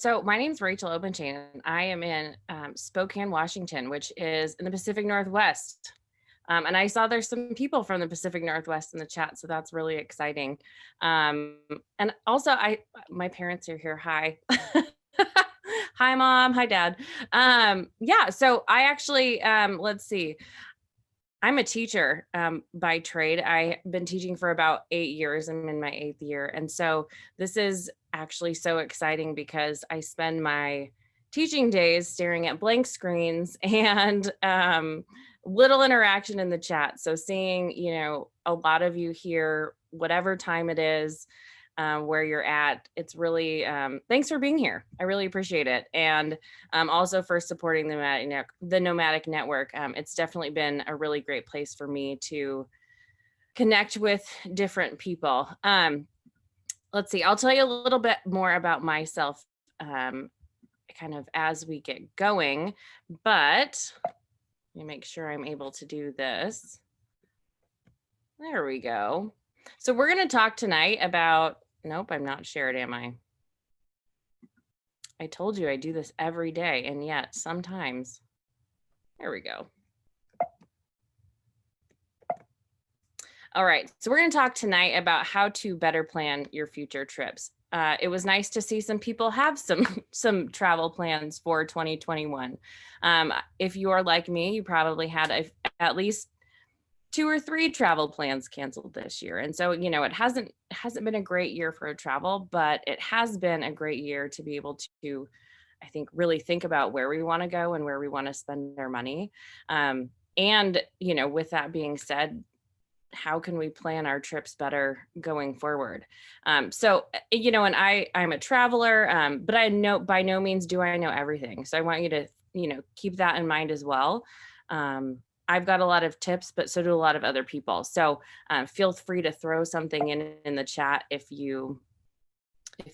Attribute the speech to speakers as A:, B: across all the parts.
A: So my name's Rachel Obenchain, and I am in Spokane, Washington, which is in the Pacific Northwest. And I saw there's some people from the Pacific Northwest in the chat, so that's really exciting. Um, and also, my parents are here. Hi. Hi, mom. Hi, dad. Yeah, so I actually, let's see. I'm a teacher by trade. I've been teaching for about 8 years. I'm in my eighth year. And so this is actually so exciting because I spend my teaching days staring at blank screens and little interaction in the chat. So seeing, a lot of you here, whatever time it is, where you're at, it's really, thanks for being here. I really appreciate it. And also for supporting the Nomadic Network. It's definitely been a really great place for me to connect with different people. Let's see, I'll tell you a little bit more about myself kind of as we get going, but let me make sure I'm able to do this. There we go. So we're going to talk tonight about, nope, I'm not shared, am I? I told you I do this every day, and yet sometimes, there we go. All right, so we're going to talk tonight about how to better plan your future trips. It was nice to see some people have some travel plans for 2021. If you are like me, you probably had at least 2 or 3 travel plans canceled this year. And so, it hasn't been a great year for travel, but it has been a great year to be able to, I think, really think about where we want to go and where we want to spend our money. And, with that being said, how can we plan our trips better going forward? And I'm a traveler, but I know by no means do I know everything. So I want you to, keep that in mind as well. I've got a lot of tips, but so do a lot of other people. So feel free to throw something in the chat if you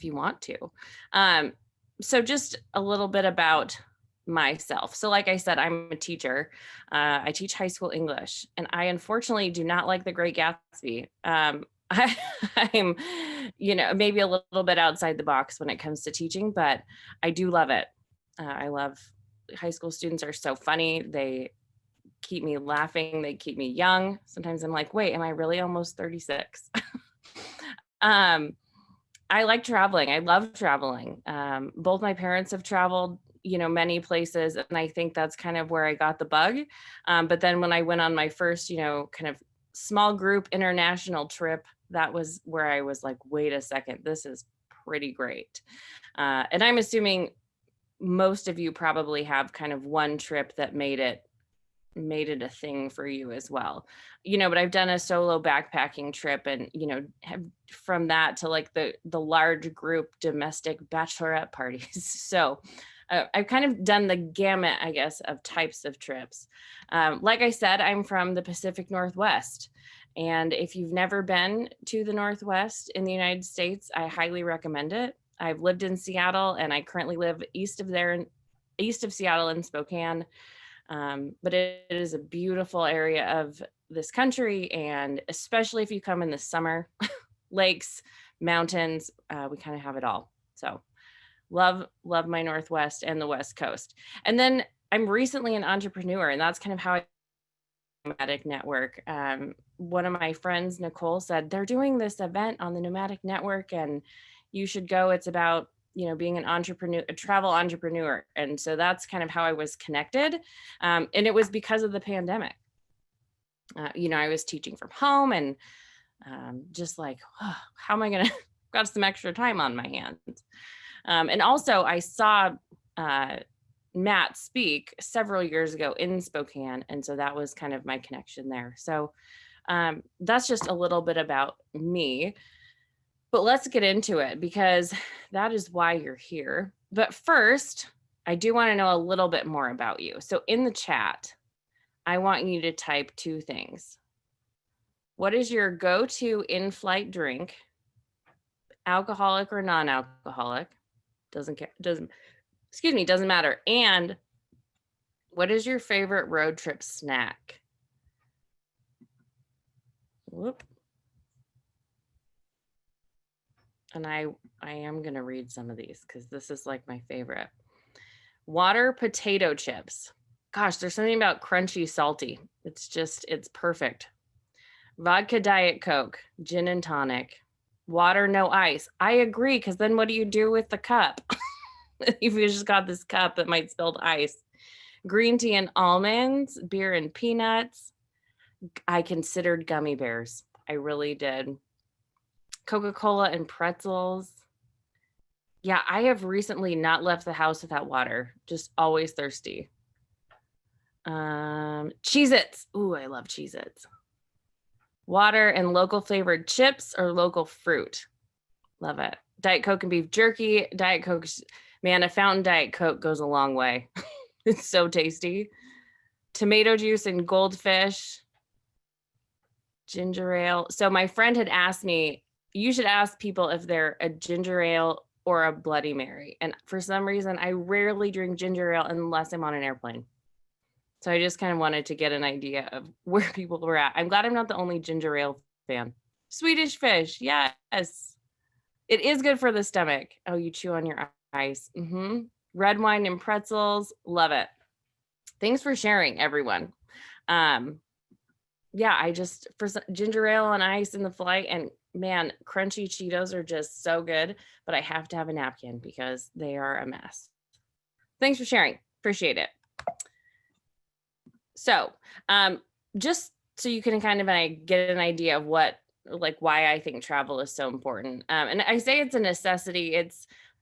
A: want to. So just a little bit about myself. So like I said, I'm a teacher. I teach high school English, and I unfortunately do not like The Great Gatsby. I'm, maybe a little bit outside the box when it comes to teaching, but I do love it. I love high school students are so funny. They keep me laughing. They keep me young. Sometimes I'm like, wait, am I really almost 36? I like traveling. I love traveling. Both my parents have traveled, many places. And I think that's kind of where I got the bug. But then when I went on my first, kind of small group international trip, that was where I was like, wait a second, this is pretty great. And I'm assuming most of you probably have kind of one trip that made it a thing for you as well. But I've done a solo backpacking trip and, have from that to like the large group domestic bachelorette parties. So I've kind of done the gamut, I guess, of types of trips. Like I said, I'm from the Pacific Northwest. And if you've never been to the Northwest in the United States, I highly recommend it. I've lived in Seattle and I currently live east of Seattle in Spokane. But it is a beautiful area of this country. And especially if you come in the summer, lakes, mountains, we kind of have it all. So love my Northwest and the West Coast. And then I'm recently an entrepreneur, and that's kind of how I Nomadic Network. One of my friends, Nicole, said they're doing this event on the Nomadic Network and you should go. It's about being an entrepreneur, a travel entrepreneur. And so that's kind of how I was connected. And it was because of the pandemic. I was teaching from home and just like, oh, how am I going to got some extra time on my hands? And also I saw Matt speak several years ago in Spokane. And so that was kind of my connection there. So that's just a little bit about me. But let's get into it because that is why you're here. But first, I do want to know a little bit more about you. So in the chat, I want you to type 2 things. What is your go-to in-flight drink? Alcoholic or non-alcoholic? Doesn't matter. And what is your favorite road trip snack? Whoop. And I am going to read some of these because this is like my favorite. Water potato chips. Gosh, there's something about crunchy, salty. It's perfect. Vodka Diet Coke, gin and tonic, water, no ice. I agree, because then what do you do with the cup? If you just got this cup that might spill ice. Green tea and almonds, beer and peanuts. I considered gummy bears. I really did. Coca-Cola and pretzels. Yeah, I have recently not left the house without water. Just always thirsty. Cheez-Its. Ooh, I love Cheez-Its. Water and local flavored chips or local fruit. Love it. Diet Coke and beef jerky. Diet Coke, man, a fountain Diet Coke goes a long way. It's so tasty. Tomato juice and goldfish. Ginger ale. So my friend had asked me, you should ask people if they're a ginger ale or a Bloody Mary. And for some reason, I rarely drink ginger ale unless I'm on an airplane. So I just kind of wanted to get an idea of where people were at. I'm glad I'm not the only ginger ale fan. Swedish fish. Yes. It is good for the stomach. Oh, you chew on your ice. Red wine and pretzels. Love it. Thanks for sharing, everyone. Yeah, I just, for ginger ale on ice in the flight, and man, crunchy Cheetos are just so good, but I have to have a napkin because they are a mess. Thanks for sharing. Appreciate it. So, just so you can kind of get an idea of why I think travel is so important. And I say it's a necessity.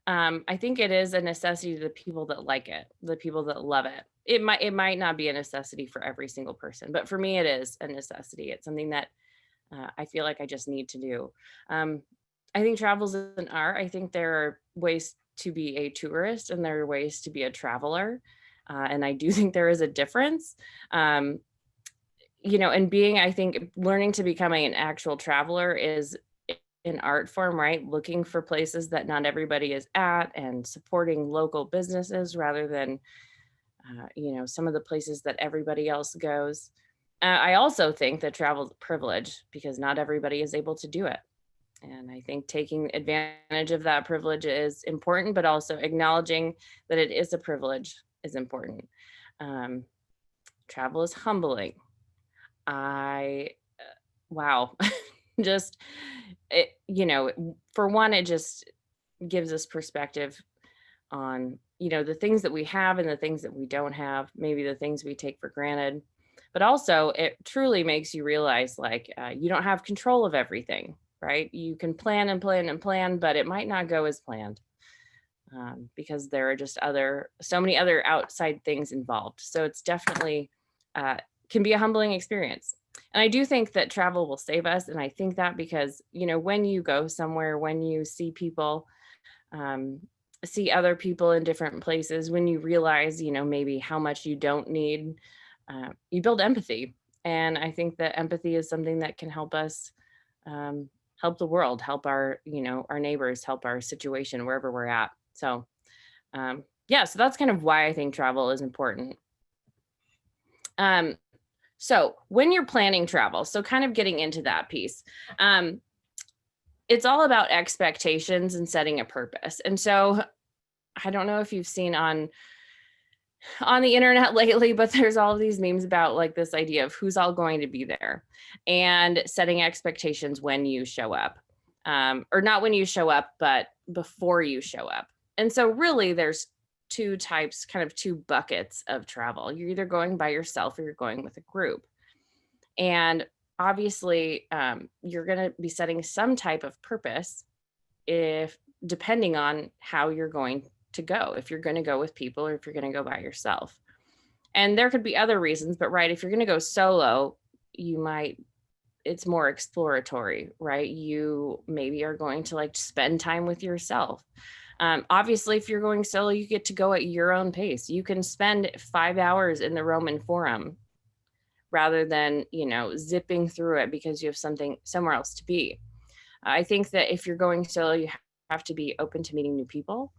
A: I think it is a necessity to the people that like it, the people that love it. It might not be a necessity for every single person, but for me, it is a necessity. It's something that I feel like I just need to do. I think travel is an art. I think there are ways to be a tourist and there are ways to be a traveler. And I do think there is a difference. And I think learning to becoming an actual traveler is an art form, right? Looking for places that not everybody is at and supporting local businesses rather than, some of the places that everybody else goes. I also think that travel is a privilege because not everybody is able to do it. And I think taking advantage of that privilege is important, but also acknowledging that it is a privilege is important. Travel is humbling. Wow, just, for one, it just gives us perspective on, the things that we have and the things that we don't have, maybe the things we take for granted. But also, it truly makes you realize you don't have control of everything, right? You can plan and plan and plan, but it might not go as planned because there are just so many other outside things involved. So it's definitely can be a humbling experience. And I do think that travel will save us. And I think that because, when you go somewhere, when you see people, see other people in different places, when you realize, maybe how much you don't need, you build empathy. And I think that empathy is something that can help us help the world, help our neighbors, help our situation wherever we're at. So, so that's kind of why I think travel is important. So when you're planning travel, so kind of getting into that piece, it's all about expectations and setting a purpose. And so I don't know if you've seen on the internet lately, but there's all of these memes about this idea of who's all going to be there and setting expectations when you show up, or not when you show up, but before you show up. And so really there's two buckets of travel. You're either going by yourself or you're going with a group. And obviously, you're going to be setting some type of purpose depending on how you're going to go, if you're going to go with people or if you're going to go by yourself. And there could be other reasons, but right, if you're going to go solo, it's more exploratory, right? You maybe are going to spend time with yourself. Obviously, if you're going solo, you get to go at your own pace. You can spend 5 hours in the Roman Forum rather than, zipping through it because you have somewhere else to be. I think that if you're going solo, you have to be open to meeting new people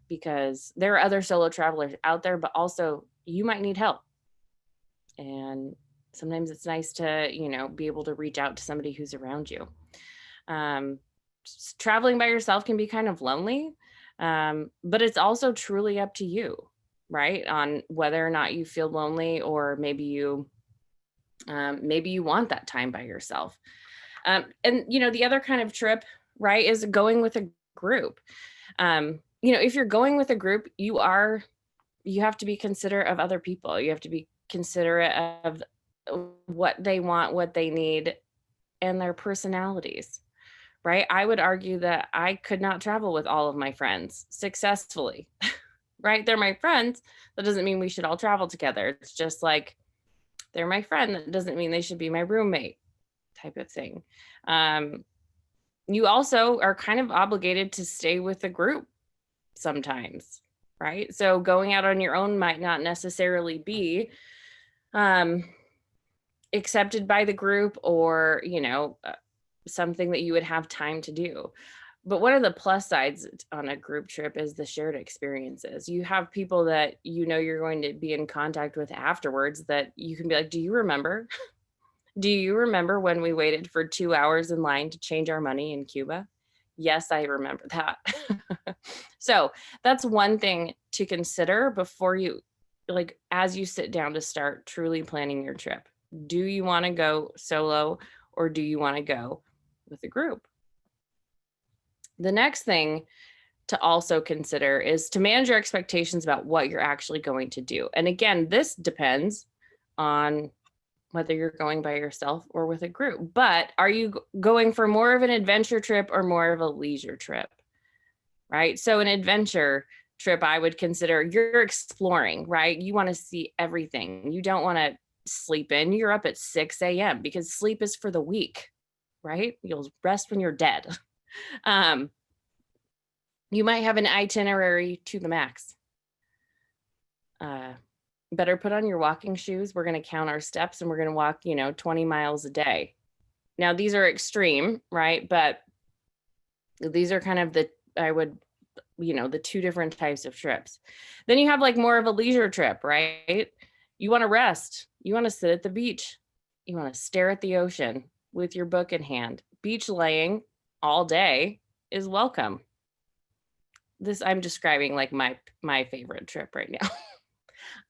A: because there are other solo travelers out there, but also you might need help. And sometimes it's nice to, be able to reach out to somebody who's around you. traveling by yourself can be kind of lonely, but it's also truly up to you, right? On whether or not you feel lonely, or maybe you want that time by yourself. And the other kind of trip, right, is going with a group. If you're going with a group, you have to be considerate of other people. You have to be considerate of what they want, what they need, and their personalities, right? I would argue that I could not travel with all of my friends successfully, right? They're my friends. That doesn't mean we should all travel together. It's just like they're my friend. That doesn't mean they should be my roommate, type of thing. You also are kind of obligated to stay with the group sometimes, right? So going out on your own might not necessarily be accepted by the group, or something that you would have time to do. But one of the plus sides on a group trip is the shared experiences. You have people that you're going to be in contact with afterwards, that you can be like, do you remember? Do you remember when we waited for 2 hours in line to change our money in Cuba? Yes, I remember that. So that's one thing to consider before you, like, as you sit down to start truly planning your trip. Do you want to go solo, or do you want to go with a group? The next thing to also consider is to manage your expectations about what you're actually going to do. And again, this depends on whether you're going by yourself or with a group. But are you going for more of an adventure trip or more of a leisure trip? Right? So an adventure trip, I would consider you're exploring, right? You want to see everything. You don't want to sleep in. You're up at 6 a.m. because sleep is for the weak, right? You'll rest when you're dead. You might have an itinerary to the max. Better put on your walking shoes. We're going to count our steps and we're going to walk, 20 miles a day. Now, these are extreme, right? But these are kind of the two different types of trips. Then you have like more of a leisure trip, right? You want to rest. You want to sit at the beach. You want to stare at the ocean with your book in hand. Beach laying all day is welcome. This I'm describing like my favorite trip right now.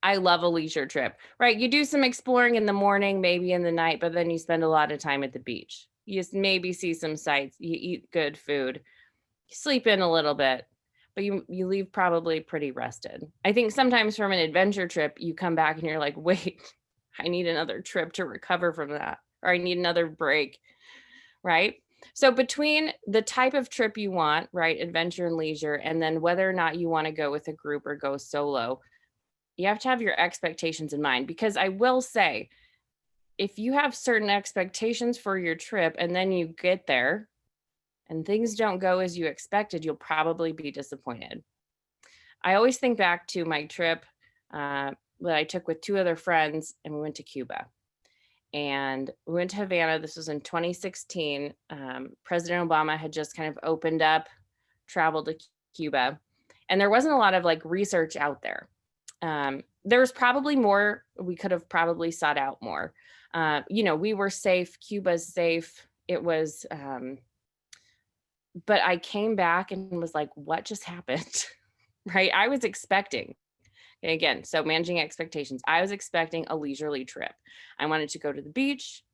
A: I love a leisure trip, right? You do some exploring in the morning, maybe in the night, but then you spend a lot of time at the beach. You just maybe see some sights, you eat good food, you sleep in a little bit, but you leave probably pretty rested. I think sometimes from an adventure trip, you come back and you're like, wait, I need another trip to recover from that, or I need another break, right? So between the type of trip you want, right, adventure and leisure, and then whether or not you want to go with a group or go solo, you have to have your expectations in mind. Because I will say, if you have certain expectations for your trip and then you get there and things don't go as you expected, you'll probably be disappointed. I always think back to my trip that I took with 2 other friends, and we went to Cuba. And we went to Havana. This was in 2016. President Obama had just kind of opened up travel to Cuba. And there wasn't a lot of like research out there. There was probably more, we could have probably sought out more. We were safe, Cuba's safe. It was, but I came back and was like, what just happened? Right? I was expecting, and again, so managing expectations, I was expecting a leisurely trip. I wanted to go to the beach,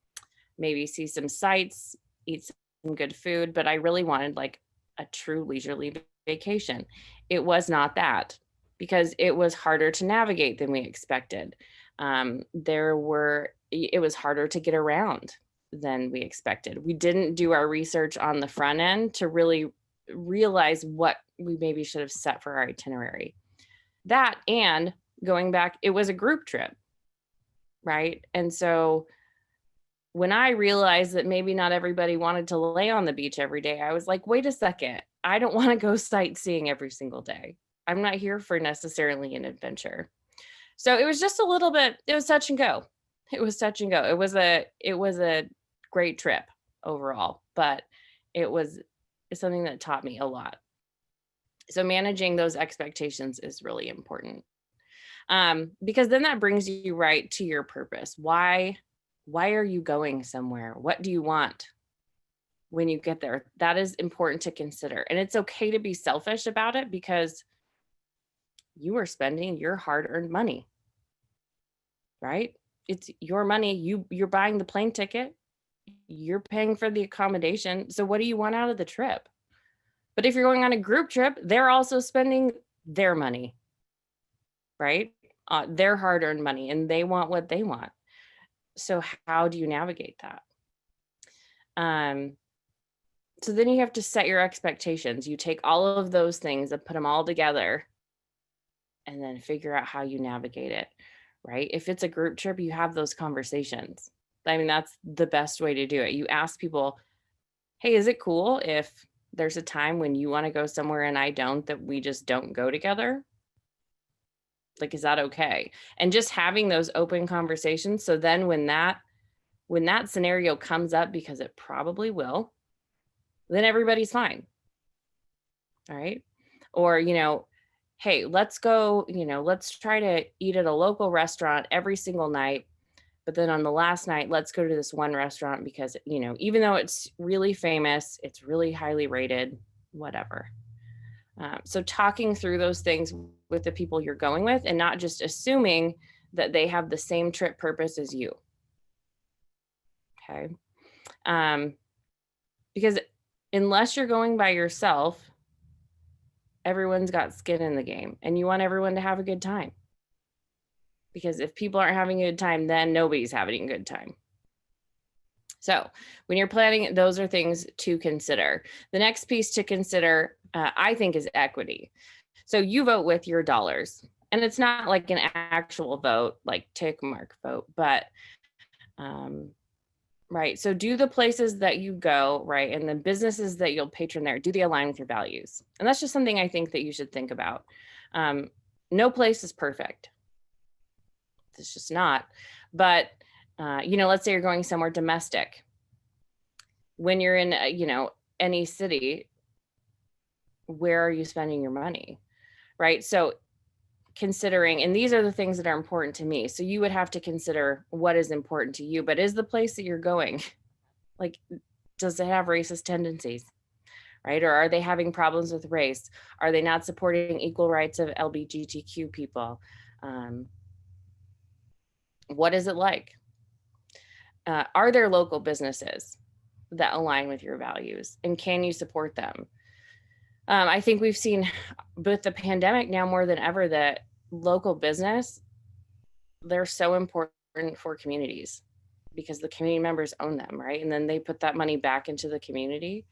A: maybe see some sights, eat some good food, but I really wanted like a true leisurely vacation. It was not that, because it was harder to navigate than we expected. It was harder to get around than we expected. We didn't do our research on the front end to really realize what we maybe should have set for our itinerary. That, and going back, it was a group trip, right? And so when I realized that maybe not everybody wanted to lay on the beach every day, I was like, wait a second, I don't want to go sightseeing every single day. I'm not here for necessarily an adventure. So it was just a little bit, it was touch and go. It was touch and go. It was a great trip overall, but it's something that taught me a lot. So managing those expectations is really important. Because then that brings you right to your purpose. Why are you going somewhere? What do you want? when you get there. That is important to consider. And it's okay to be selfish about it because you are spending your hard-earned money, right? It's your money. You're buying the plane ticket, you're paying for the accommodation. So what do you want out of the trip? But if you're going on a group trip, they're also spending their money, right? Their hard-earned money, and they want what they want. So how do you navigate that? So then you have to set your expectations. You take all of those things and put them all together and then figure out how you navigate it, right? If it's a group trip, you have those conversations. I mean, that's the best way to do it. You ask people, hey, is it cool if there's a time when you want to go somewhere and I don't, that we just don't go together? Like, is that okay? And just having those open conversations. So then when that scenario comes up, because it probably will, then everybody's fine. All right. Or, hey, let's go, let's try to eat at a local restaurant every single night. But then on the last night, let's go to this one restaurant because, even though it's really famous, it's really highly rated, whatever. So talking through those things with the people you're going with and not just assuming that they have the same trip purpose as you. Okay. Because unless you're going by yourself, everyone's got skin in the game and you want everyone to have a good time. Because if people aren't having a good time, then nobody's having a good time. So when you're planning, those are things to consider. The next piece to consider, I think, is equity. So you vote with your dollars. And it's not like an actual vote, like tick mark vote, but right. So do the places that you go, right, and the businesses that you'll patron there, do they align with your values? And that's just something I think that you should think about. No place is perfect. It's just not. But, let's say you're going somewhere domestic. When you're in, any city, where are you spending your money, right? So considering, and these are the things that are important to me. So you would have to consider what is important to you, but is the place that you're going, like, does it have racist tendencies, right? Or are they having problems with race? Are they not supporting equal rights of LGBTQ people? What is it like? Are there local businesses that align with your values, and can you support them? I think we've seen with the pandemic now more than ever that local business, they're so important for communities because the community members own them, right? And then they put that money back into the community.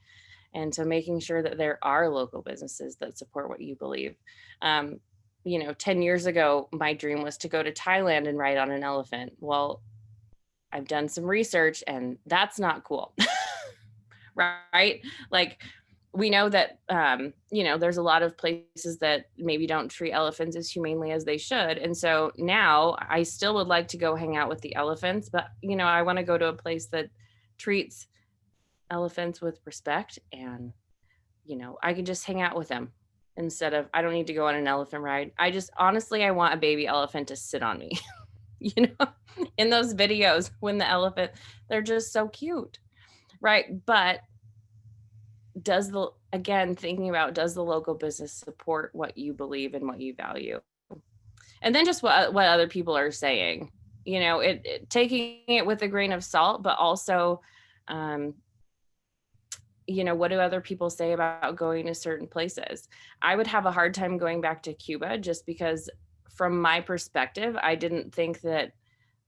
A: And so making sure that there are local businesses that support what you believe. 10 years ago, my dream was to go to Thailand and ride on an elephant. Well, I've done some research and that's not cool, right? Like, we know that, there's a lot of places that maybe don't treat elephants as humanely as they should. And so now I still would like to go hang out with the elephants, but, I want to go to a place that treats elephants with respect and, I can just hang out with them instead of, I don't need to go on an elephant ride. I want a baby elephant to sit on me, in those videos when the elephant, they're just so cute. Right. But does the local business support what you believe and what you value? And then just what other people are saying, taking it with a grain of salt, but also, what do other people say about going to certain places? I would have a hard time going back to Cuba just because from my perspective, I didn't think that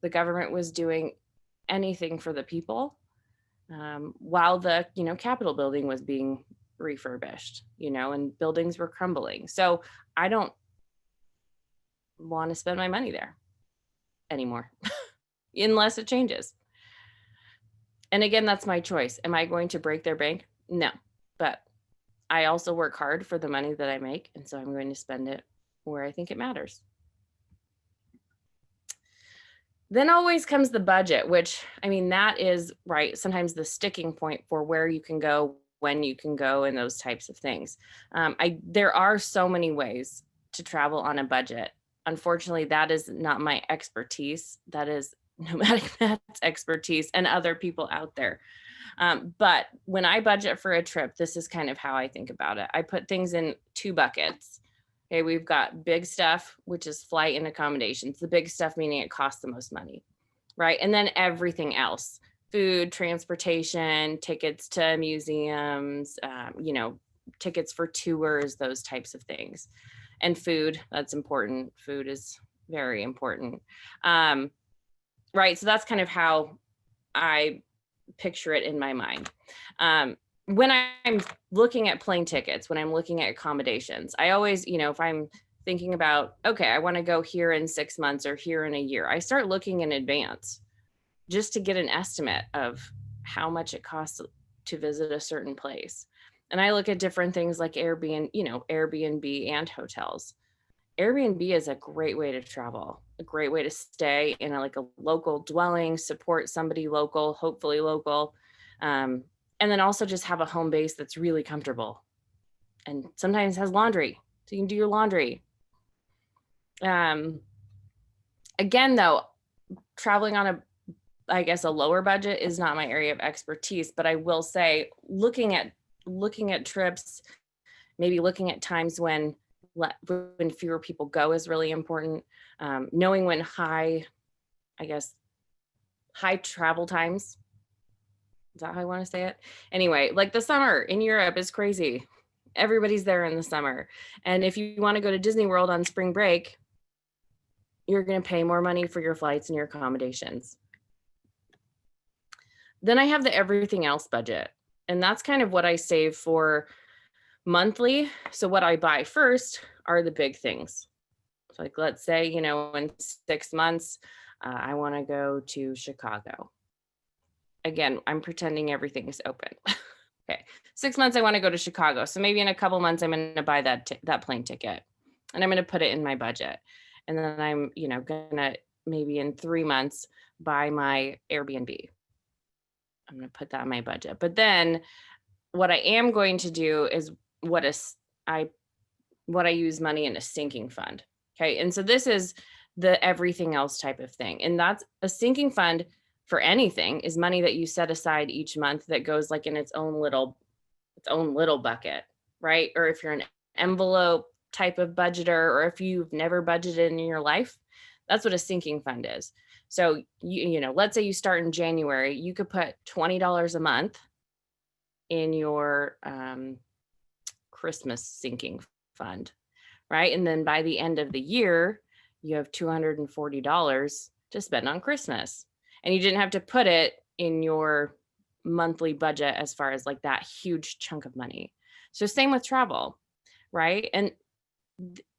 A: the government was doing anything for the people. While the Capitol building was being refurbished, and buildings were crumbling. So I don't want to spend my money there anymore unless it changes. And again, that's my choice. Am I going to break their bank? No, but I also work hard for the money that I make, and so I'm going to spend it where I think it matters. Then always comes the budget, which, that is, right, sometimes the sticking point for where you can go, when you can go, and those types of things. There are so many ways to travel on a budget. Unfortunately, that is not my expertise. That is Nomadic Matt's expertise and other people out there. But when I budget for a trip, this is kind of how I think about it. I put things in two buckets. Okay, we've got big stuff, which is flight and accommodations. The big stuff meaning it costs the most money, right? And then everything else, food, transportation, tickets to museums, tickets for tours, those types of things. And food, that's important. Food is very important. Right. So that's kind of how I picture it in my mind. When I'm looking at plane tickets, when I'm looking at accommodations, I always, if I'm thinking about, okay, I want to go here in 6 months or here in a year, I start looking in advance just to get an estimate of how much it costs to visit a certain place. And I look at different things like Airbnb and hotels. Airbnb is a great way to travel, a great way to stay in a local dwelling, support somebody local, hopefully local, and then also just have a home base that's really comfortable and sometimes has laundry, so you can do your laundry. Again, though, traveling on a lower budget is not my area of expertise, but I will say looking at trips, maybe looking at times when fewer people go is really important. Knowing when high travel times, is that how I want to say it? Anyway, like the summer in Europe is crazy. Everybody's there in the summer. And if you want to go to Disney World on spring break, you're going to pay more money for your flights and your accommodations. Then I have the everything else budget. And that's kind of what I save for monthly. So what I buy first are the big things. So like, let's say, in 6 months, I want to go to Chicago. Again, I'm pretending everything is open. Okay, 6 months, I want to go to Chicago. So maybe in a couple months, I'm going to buy that plane ticket and I'm going to put it in my budget. And then I'm, going to maybe in 3 months buy my Airbnb. I'm going to put that in my budget. But then what I am going to do is what I use money in a sinking fund. Okay. And so this is the everything else type of thing. And that's a sinking fund for anything is money that you set aside each month that goes like in its own little bucket, right? Or if you're an envelope type of budgeter, or if you've never budgeted in your life, that's what a sinking fund is. So let's say you start in January, you could put $20 a month in your Christmas sinking fund, right? And then by the end of the year, you have $240 to spend on Christmas. And you didn't have to put it in your monthly budget as far as like that huge chunk of money. So same with travel, right? And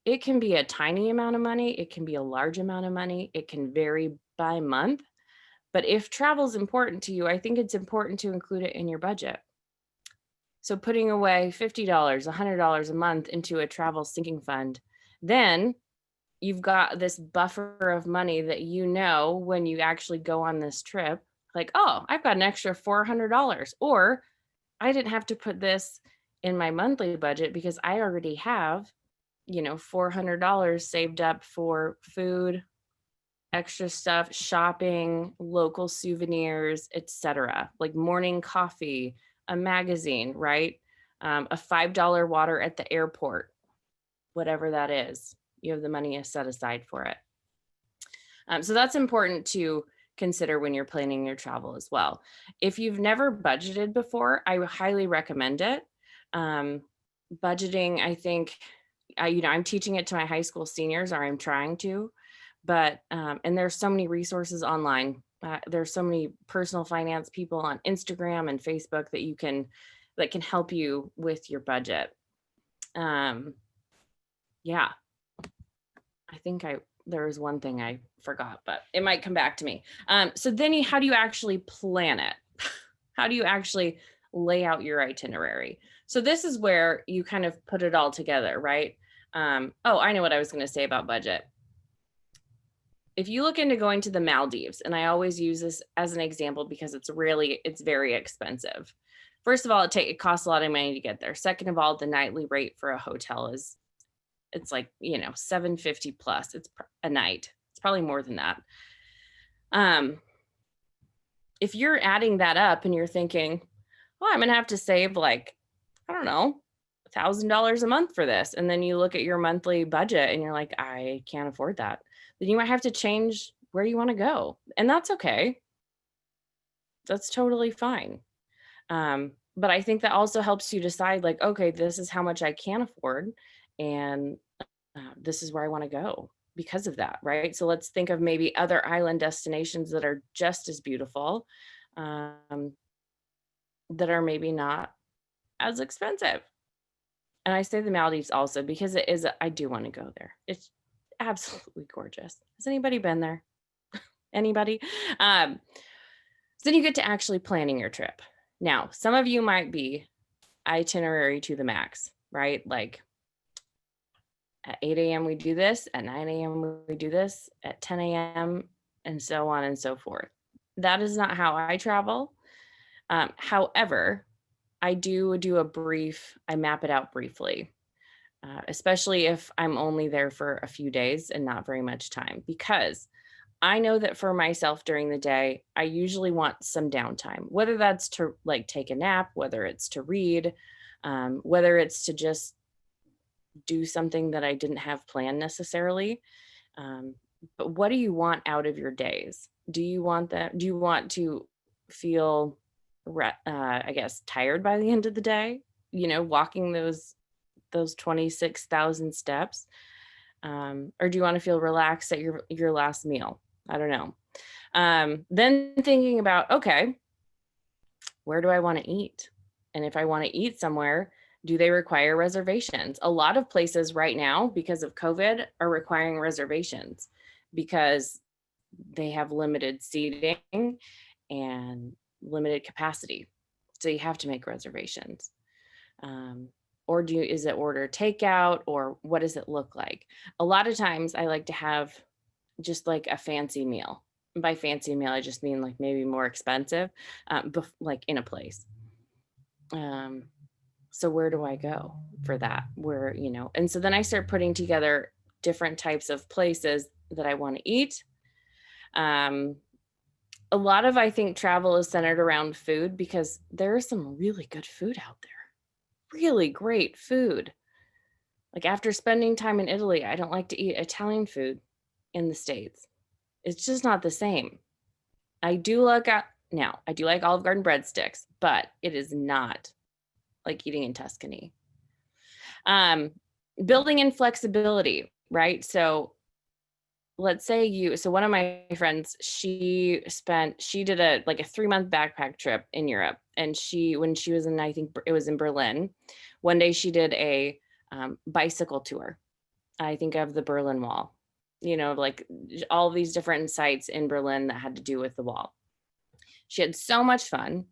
A: it can be a tiny amount of money. It can be a large amount of money. It can vary by month. But if travel is important to you, I think it's important to include it in your budget. So putting away $50, $100 a month into a travel sinking fund, then you've got this buffer of money that when you actually go on this trip, like, oh, I've got an extra $400, or I didn't have to put this in my monthly budget because I already have, $400 saved up for food, extra stuff, shopping, local souvenirs, etc. Like morning coffee, a magazine, right? A $5 water at the airport, whatever that is. You have the money set aside for it. So that's important to consider when you're planning your travel as well. If you've never budgeted before, I highly recommend it. Budgeting, I think, I'm teaching it to my high school seniors, or I'm trying to, but, and there's so many resources online. There's so many personal finance people on Instagram and Facebook that can help you with your budget. Yeah. I think there was one thing I forgot, but it might come back to me. So then how do you actually plan it? How do you actually lay out your itinerary? So this is where you kind of put it all together, right? I know what I was going to say about budget. If you look into going to the Maldives, and I always use this as an example because it's very expensive. First of all, it costs a lot of money to get there. Second of all, the nightly rate for a hotel it's like, $750 plus. It's a night. It's probably more than that. Um, if you're adding that up and you're thinking, oh, I'm going to have to save like, I don't know, $1,000 a month for this. And then you look at your monthly budget and you're like, I can't afford that. Then you might have to change where you want to go. And that's okay. That's totally fine. But I think that also helps you decide like, okay, this is how much I can afford. And this is where I want to go because of that. Right. So let's think of maybe other island destinations that are just as beautiful, um, that are maybe not as expensive. And I say the Maldives also because it is, I do want to go there. It's absolutely gorgeous. Has anybody been there? Anybody? Um, so then you get to actually planning your trip. Now, some of you might be itinerary to the max, right? Like at 8 a.m. we do this, at 9 a.m. we do this, at 10 a.m. and so on and so forth. That is not how I travel. However, I do I map it out briefly, especially if I'm only there for a few days and not very much time, because I know that for myself during the day, I usually want some downtime, whether that's to like take a nap, whether it's to read, whether it's to just do something that I didn't have planned necessarily. Um, but what do you want out of your days? Do you want that? Do you want to feel, I guess, tired by the end of the day? You know, walking those 26,000 steps, or do you want to feel relaxed at your last meal? I don't know. Then thinking about, okay, where do I want to eat? And if I want to eat somewhere, do they require reservations? A lot of places right now, because of COVID, are requiring reservations because they have limited seating and limited capacity. So you have to make reservations. Um, or is it order takeout, or what does it look like? A lot of times I like to have just like a fancy meal. And by fancy meal, I just mean like maybe more expensive, like in a place. Um, so where do I go for that? Where, and so then I start putting together different types of places that I want to eat. Um, a lot of, I think, travel is centered around food because there is some really good food out there. Really great food. Like after spending time in Italy, I don't like to eat Italian food in the States. It's just not the same. I do like Olive Garden breadsticks, but it is not like eating in Tuscany. Um, Building in flexibility, right? So let's say so one of my friends, she did a 3-month backpack trip in Europe. And when she was in, I think it was in Berlin, one day she did a bicycle tour. I think of the Berlin Wall, like all these different sites in Berlin that had to do with the wall. She had so much fun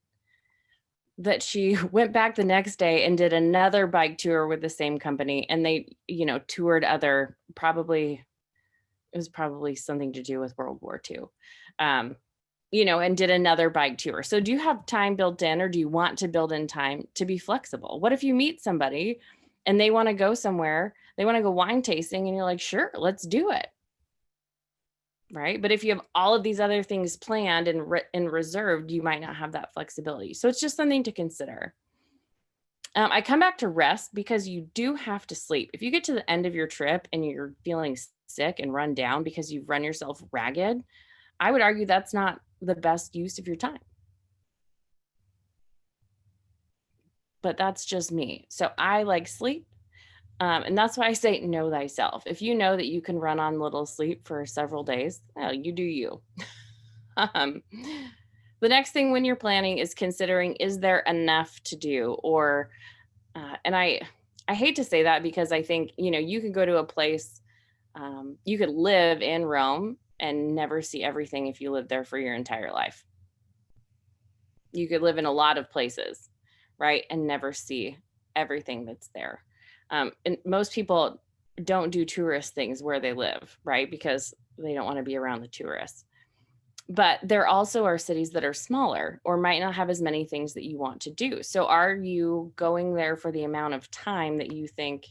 A: that she went back the next day and did another bike tour with the same company. And they, toured it was probably something to do with World War II, and did another bike tour. So do you have time built in, or do you want to build in time to be flexible? What if you meet somebody and they want to go somewhere, they want to go wine tasting, and you're like, sure, let's do it. Right. But if you have all of these other things planned and reserved, you might not have that flexibility. So it's just something to consider. I come back to rest because you do have to sleep. If you get to the end of your trip and you're feeling sick and run down because you've run yourself ragged, I would argue that's not the best use of your time. But that's just me. So I like sleep. And that's why I say know thyself. If you know that you can run on little sleep for several days, well, you do you. um, the next thing when you're planning is considering, is there enough to do? Or, and I hate to say that because I think, you could go to a place, you could live in Rome and never see everything if you live there for your entire life. You could live in a lot of places, right? And never see everything that's there. And most people don't do tourist things where they live, right? Because they don't want to be around the tourists. But there also are cities that are smaller or might not have as many things that you want to do. So are you going there for the amount of time that you think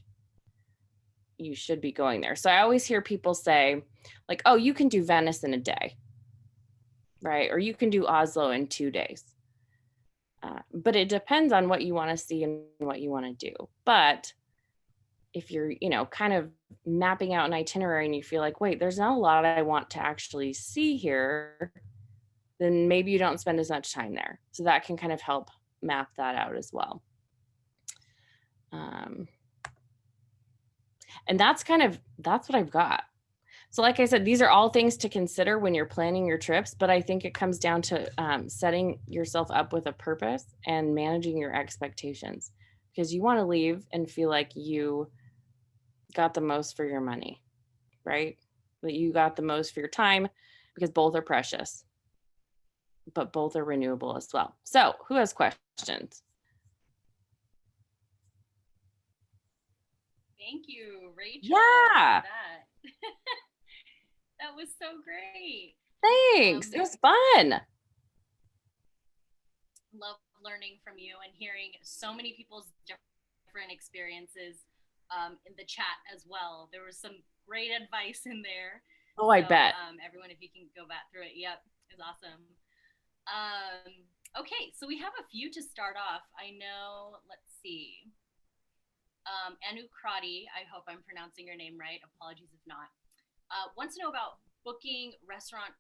A: you should be going there? So I always hear people say like, oh, you can do Venice in a day. right? Or you can do Oslo in 2 days. But it depends on what you want to see and what you want to do. But if you're, kind of mapping out an itinerary and you feel like, wait, there's not a lot I want to actually see here, then maybe you don't spend as much time there. So that can kind of help map that out as well. And that's what I've got. So like I said, these are all things to consider when you're planning your trips, but I think it comes down to setting yourself up with a purpose and managing your expectations, because you want to leave and feel like you got the most for your money, right? That you got the most for your time, because both are precious, but both are renewable as well. So who has questions?
B: Thank you, Rachel.
A: Yeah.
B: That was so great.
A: Thanks. It was fun.
B: Love learning from you and hearing so many people's different experiences in the chat as well. There was some great advice in there.
A: Oh, I bet.
B: Everyone, if you can go back through it. Yep, it's awesome. Okay, so we have a few to start off. I know, let's see. Anu Krati, I hope I'm pronouncing your name right. Apologies if not. Wants to know about booking restaurant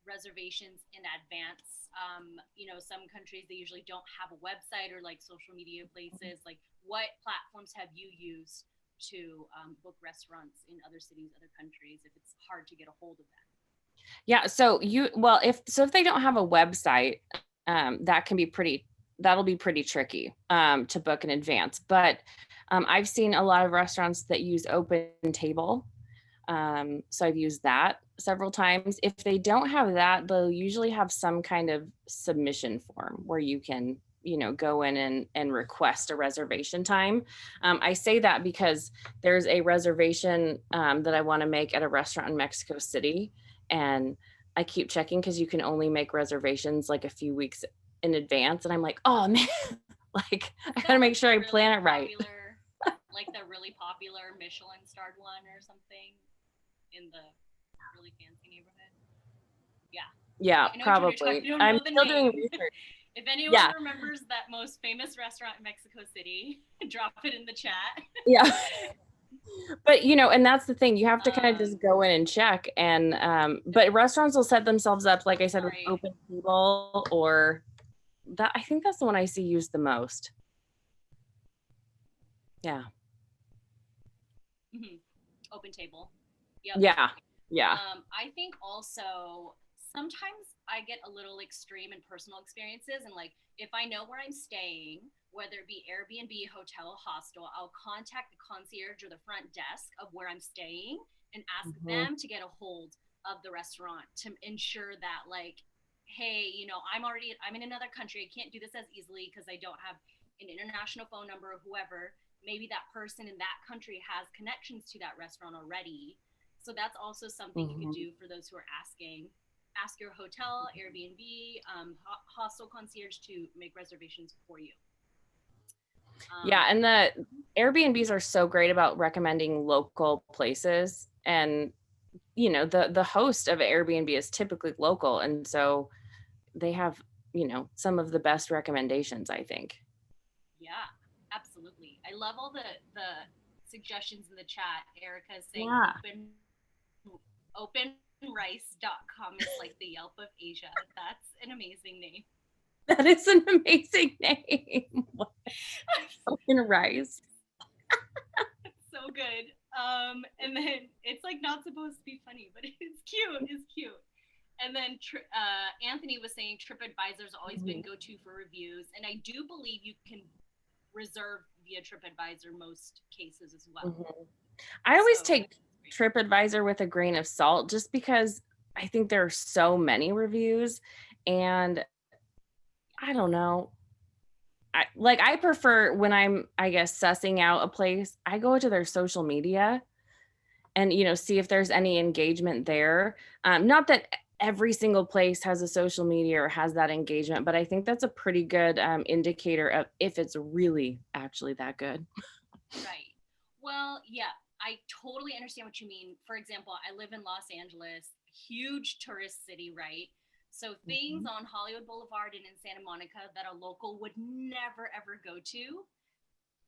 B: reservations in advance. Some countries, they usually don't have a website or like social media places. Like, what platforms have you used to book restaurants in other cities, other countries, if it's hard to get a hold of them?
A: Yeah, so if they don't have a website, that'll be pretty tricky to book in advance. But I've seen a lot of restaurants that use OpenTable. So I've used that several times. If they don't have that, they'll usually have some kind of submission form where you can, go in and request a reservation time. I say that because there's a reservation that I want to make at a restaurant in Mexico City. And I keep checking because you can only make reservations like a few weeks in advance. And I'm like, oh man, like I gotta make sure I plan it right.
B: Like the really popular Michelin starred one or something in the really fancy neighborhood.
A: Yeah, probably. I'm still doing research.
B: If anyone remembers that most famous restaurant in Mexico City, drop it in the chat.
A: Yeah. But and that's the thing, you have to kind of just go in and check. And but restaurants will set themselves up, like I said, with OpenTable, or that, I think that's the one I see used the most. Yeah.
B: OpenTable.
A: Yep. Yeah.
B: I think also sometimes I get a little extreme in personal experiences, and like if I know where I'm staying, whether it be Airbnb, hotel, hostel, I'll contact the concierge or the front desk of where I'm staying and ask them to get a hold of the restaurant to ensure that, like, hey, I'm in another country. I can't do this as easily because I don't have an international phone number or whoever. Maybe that person in that country has connections to that restaurant already. So that's also something you could do for those who are asking. Ask your hotel, Airbnb, hostel concierge to make reservations for you.
A: Yeah, and the Airbnbs are so great about recommending local places. And, the host of Airbnb is typically local. And so they have, some of the best recommendations, I think.
B: Yeah, absolutely. I love all the suggestions in the chat. Erica is saying openrice.com is like the Yelp of Asia. That's an amazing name.
A: That is an amazing name. OpenRice.
B: So good. And then it's like not supposed to be funny, but it's cute. It's cute. And then Anthony was saying TripAdvisor's always been go-to for reviews. And I do believe you can reserve via TripAdvisor most cases as well.
A: I always take TripAdvisor with a grain of salt, just because I think there are so many reviews, and I don't know. I prefer, when I'm, I guess, sussing out a place, I go to their social media and, see if there's any engagement there. Not that every single place has a social media or has that engagement, but I think that's a pretty good indicator of if it's really actually that good.
B: Right. Well, yeah, I totally understand what you mean. For example, I live in Los Angeles, huge tourist city, right? So things
A: Mhm.
B: on Hollywood Boulevard and in Santa Monica that a local would never ever go to,
A: Mhm.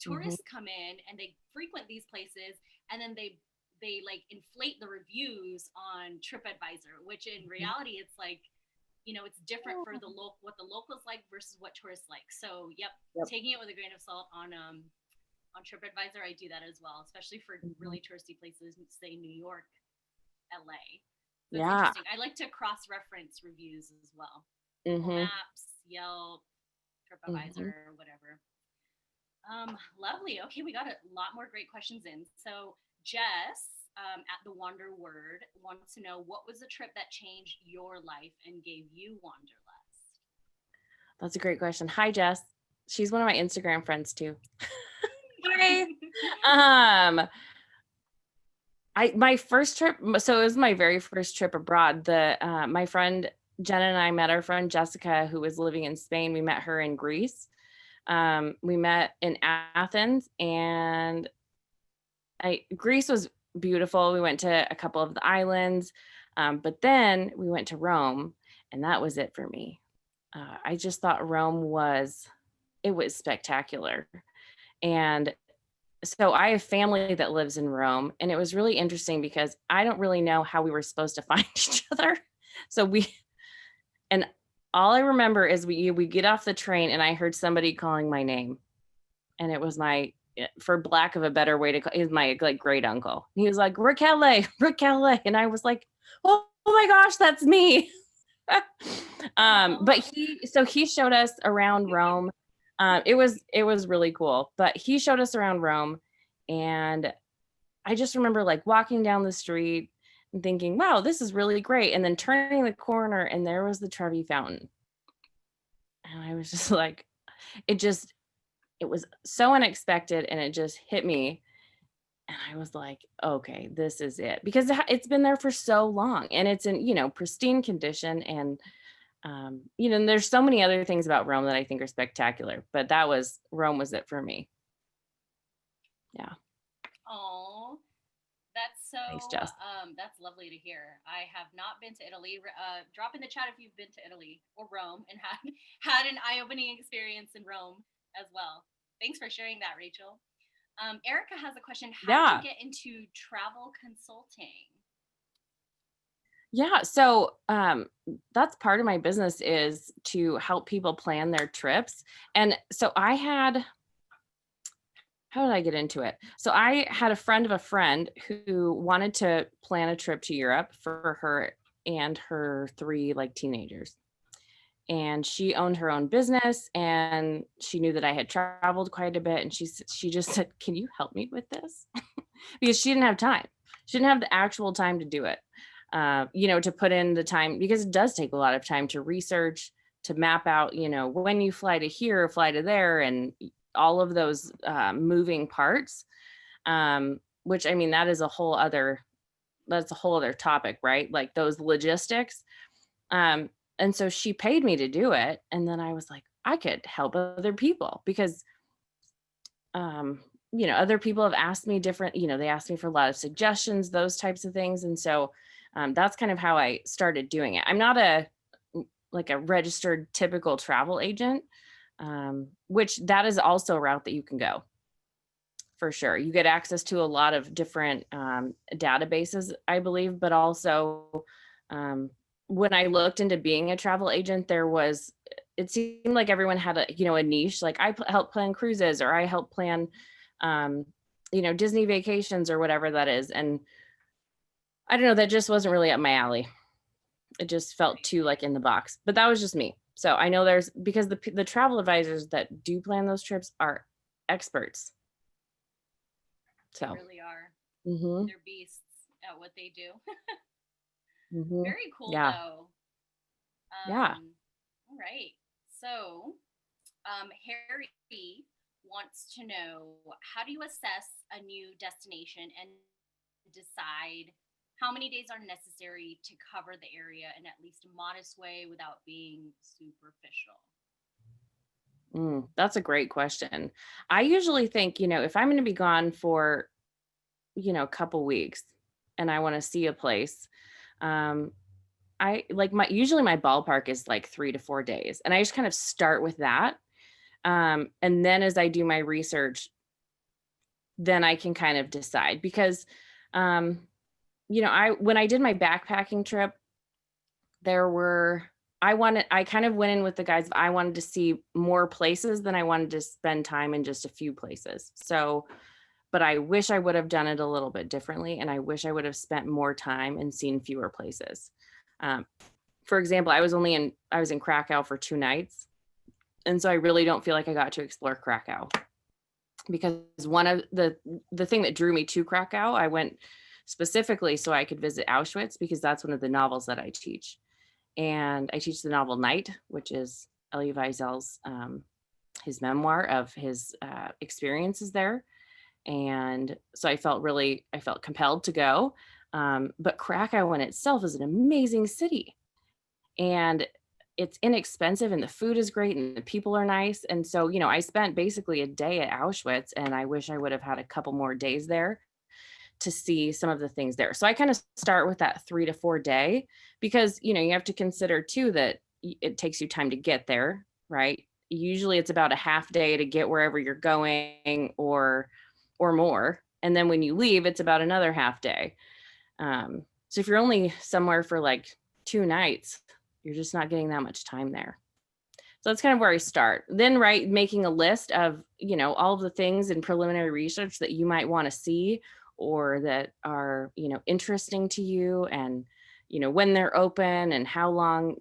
B: tourists come in and they frequent these places, and then they like inflate the reviews on TripAdvisor, which in
A: Mhm.
B: reality it's like, it's different for the what the locals like versus what tourists like. So yep,
A: Yep.
B: taking it with a grain of salt on TripAdvisor. I do that as well, especially for
A: Mhm.
B: really touristy places, say New York, LA. So it's
A: Yeah.
B: interesting. I like to cross reference reviews as well. Google
A: Mhm.
B: Maps, Yelp,
A: Mhm.
B: TripAdvisor, whatever. Lovely. Okay, we got a lot more great questions in. So Jess, at the Wander Word, wants to know, what was a trip that changed your life and gave you wanderlust?
A: That's a great question. Hi, Jess. She's one of my Instagram friends too. Hi. Um, my first trip, so it was my very first trip abroad. My friend Jenna and I met our friend Jessica, who was living in Spain. We met her in Greece. We met in Athens, and Greece was beautiful. We went to a couple of the islands, but then we went to Rome, and that was it for me. I just thought Rome was it was spectacular. And so I have family that lives in Rome, and it was really interesting because I don't really know how we were supposed to find each other. So we and all I remember is we get off the train and I heard somebody calling my name, and it was for lack of a better way to call, is my like great uncle. He was like, Raquel, Raquel, and I was like, oh my gosh, that's me. But
B: Oh,
A: he showed us around Rome. It was really cool. But he showed us around Rome, and I just remember like walking down the street and thinking, wow, this is really great. And then turning the corner and there was the Trevi Fountain. And I was just like, it just, it was so unexpected and it just hit me. And I was like, okay, this is it. Because it's been there for so long and it's in, pristine condition. And, and there's so many other things about Rome that I think are spectacular. But Rome was it for me. Yeah.
B: oh,
A: Thanks, Jess.
B: that's lovely to hear. I have not been to Italy. Drop in the chat if you've been to Italy or Rome and had had an eye-opening experience in Rome as well. Thanks for sharing that, Rachel. Erica has a question. How did you
A: Yeah.
B: get into travel consulting?
A: Yeah, so that's part of my business is to help people plan their trips. And so how did I get into it? So I had a friend of a friend who wanted to plan a trip to Europe for her and her three like teenagers. And she owned her own business and she knew that I had traveled quite a bit. And she just said, "Can you help me with this?" Because she didn't have time. She didn't have the actual time to do it. To put in the time because it does take a lot of time to research, to map out, when you fly to here, fly to there, and all of those moving parts. Which I mean, that's a whole other topic, right? Like those logistics. Um, and so she paid me to do it, and then I was like, I could help other people because um other people have asked me different, they asked me for a lot of suggestions, those types of things. And so that's kind of how I started doing it. I'm not like a registered typical travel agent, which that is also a route that you can go for sure. You get access to a lot of different databases, I believe, but also um, when I looked into being a travel agent, it seemed like everyone had a niche. Like help plan cruises, or I help plan, um, Disney vacations or whatever that is. And I don't know, that just wasn't really up my alley. It just felt
B: Right.
A: too like in the box, but that was just me. So I know because the travel advisors that do plan those trips are experts.
B: They
A: So,
B: really are.
A: mhm.
B: They're beasts at what they do.
A: Mhm.
B: Very cool,
A: Yeah.
B: though.
A: Yeah.
B: All right. So, Harry wants to know, how do you assess a new destination and decide how many days are necessary to cover the area in at least a modest way without being superficial?
A: That's a great question. I usually think, if I'm going to be gone for, a couple weeks and I want to see a place, um, I like usually my ballpark is like 3 to 4 days. And I just kind of start with that. And then as I do my research, then I can kind of decide because, um, when I did my backpacking trip, there were, I kind of went in with the guys, I wanted to see more places than I wanted to spend time in just a few places. So, but I wish I would have done it a little bit differently. And I wish I would have spent more time and seen fewer places. Um, for example, I was in Krakow for 2 nights. And so I really don't feel like I got to explore Krakow because one of the thing that drew me to Krakow, I went specifically so I could visit Auschwitz because that's one of the novels that I teach. And I teach the novel Night, which is Elie Wiesel's his memoir of his experiences there. And so I felt compelled to go. But Krakow in itself is an amazing city, and it's inexpensive, and the food is great, and the people are nice. And so, I spent basically a day at Auschwitz, and I wish I would have had a couple more days there to see some of the things there. So I kind of start with that 3 to 4 day because, you have to consider too that it takes you time to get there, right? Usually it's about a half day to get wherever you're going or more. And then when you leave, it's about another half day. So if you're only somewhere for like 2 nights, you're just not getting that much time there. So that's kind of where I start. Then, right, making a list of, all of the things in preliminary research that you might want to see or that are, interesting to you, and, when they're open and how long,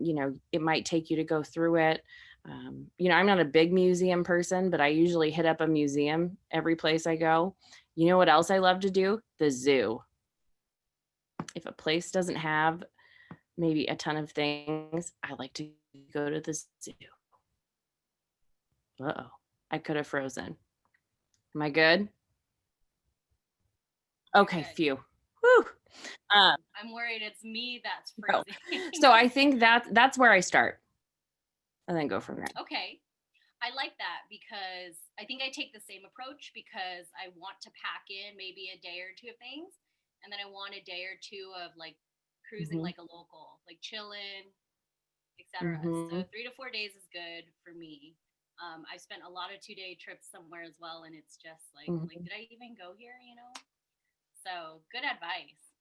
A: it might take you to go through it. I'm not a big museum person, but I usually hit up a museum every place I go. You know what else I love to do? The zoo. If a place doesn't have maybe a ton of things, I like to go to the zoo. Uh-oh, I could have frozen. Am I good? Okay,
B: Good.
A: phew. Whew. Um,
B: I'm worried it's me that's
A: no.
B: freezing.
A: So I think that's where I start and then go from there.
B: Okay. I like that because I think I take the same approach because I want to pack in maybe a day or two of things. And then I want a day or two of like cruising
A: Mhm.
B: like a local, like chilling, etc. So
A: Mhm.
B: 3 to 4 days is good for me. I spent a lot of 2 day trips somewhere as well, and it's just like,
A: Mhm.
B: did I even go here? So good advice.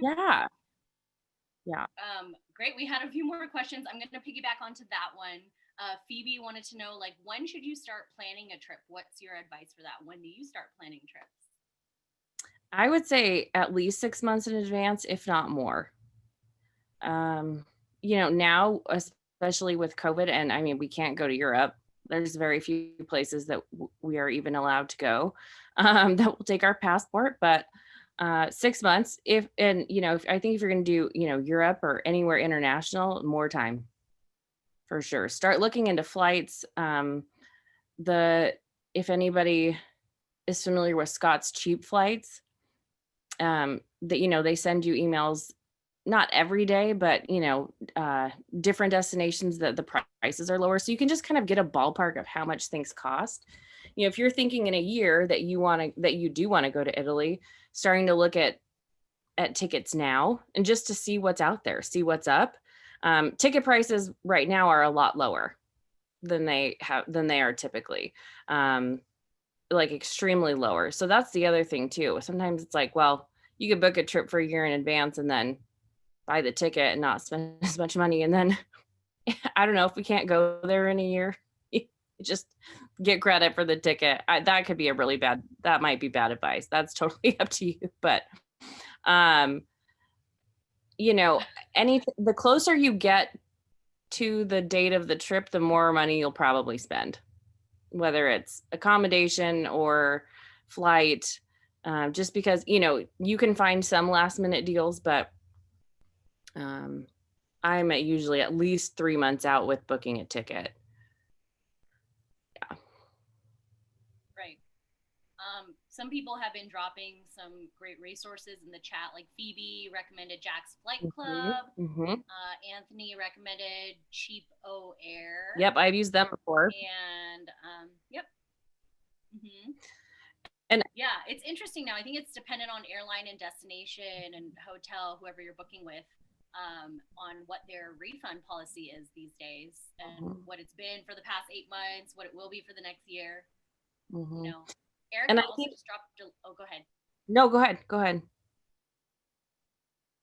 A: Yeah. Yeah.
B: Great. We had a few more questions. I'm going to piggyback onto that one. Phoebe wanted to know, like, when should you start planning a trip? What's your advice for that? When do you start planning trips?
A: I would say at least 6 months in advance, if not more. Um, now, especially with COVID, and I mean, we can't go to Europe. There's very few places that we are even allowed to go that will take our passport. But 6 months, if I think if you're going to do, Europe or anywhere international, more time for sure. Start looking into flights. The If anybody is familiar with Scott's Cheap Flights, that they send you emails not every day, but different destinations that the prices are lower, so you can just kind of get a ballpark of how much things cost. If you're thinking in a year that you do want to go to Italy, starting to look at tickets now and just to see what's out there, see what's up. Ticket prices right now are a lot lower than they are typically. Like extremely lower. So that's the other thing too. Sometimes it's like, well, you could book a trip for a year in advance and then buy the ticket and not spend as much money. And then I don't know if we can't go there in a year, just get credit for the ticket. That could be that might be bad advice. That's totally up to you. But, um, you know, the closer you get to the date of the trip, the more money you'll probably spend, whether it's accommodation or flight. Just because, you can find some last minute deals, but um, I'm usually at least 3 months out with booking a ticket. Yeah.
B: Right. Some people have been dropping some great resources in the chat, like Phoebe recommended Jack's Flight
A: Mhm,
B: Club.
A: mhm.
B: Anthony recommended Cheap O Air.
A: Yep, I've used them before.
B: And yep.
A: And
B: Yeah, it's interesting now. I think it's dependent on airline and destination and hotel, whoever you're booking with. on what their refund policy is these days and
A: Mhm.
B: what it's been for the past 8 months, what it will be for the next year. You
A: Mhm.
B: know,
A: And
B: Erica
A: I
B: also
A: think,
B: just dropped. Oh, go ahead.
A: no, go ahead. Go ahead.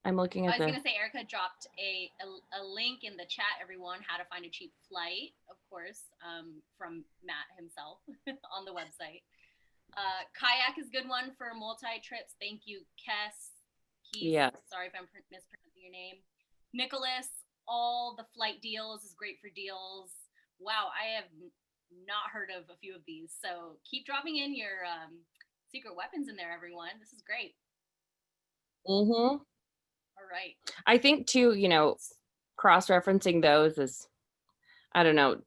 A: I'm looking
B: I
A: at
B: was
A: the,
B: gonna say Erica dropped a link in the chat, everyone, how to find a cheap flight, of course, from Matt himself on the website. Kayak is a good one for multi trips. Thank you, Kess.
A: yes.
B: Sorry if I'm mispronouncing your name. Nicholas, all the flight deals is great for deals. Wow, I have not heard of a few of these. So keep dropping in your secret weapons in there, everyone. This is great.
A: Hmm.
B: All right.
A: I think too, cross-referencing those is, I don't know.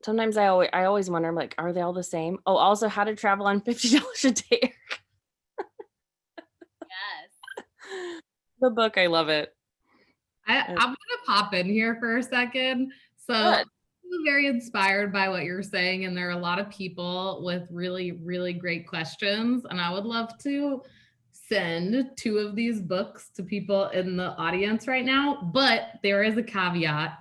A: Sometimes I always wonder, I'm like, are they all the same? Oh, also how to travel on $50 a day.
B: Yes.
A: The book, I love it.
C: I'm going to pop in here for a second. So
A: Good.
C: I'm very inspired by what you're saying. And there are a lot of people with really, really great questions. And I would love to send 2 of these books to people in the audience right now. But there is a caveat.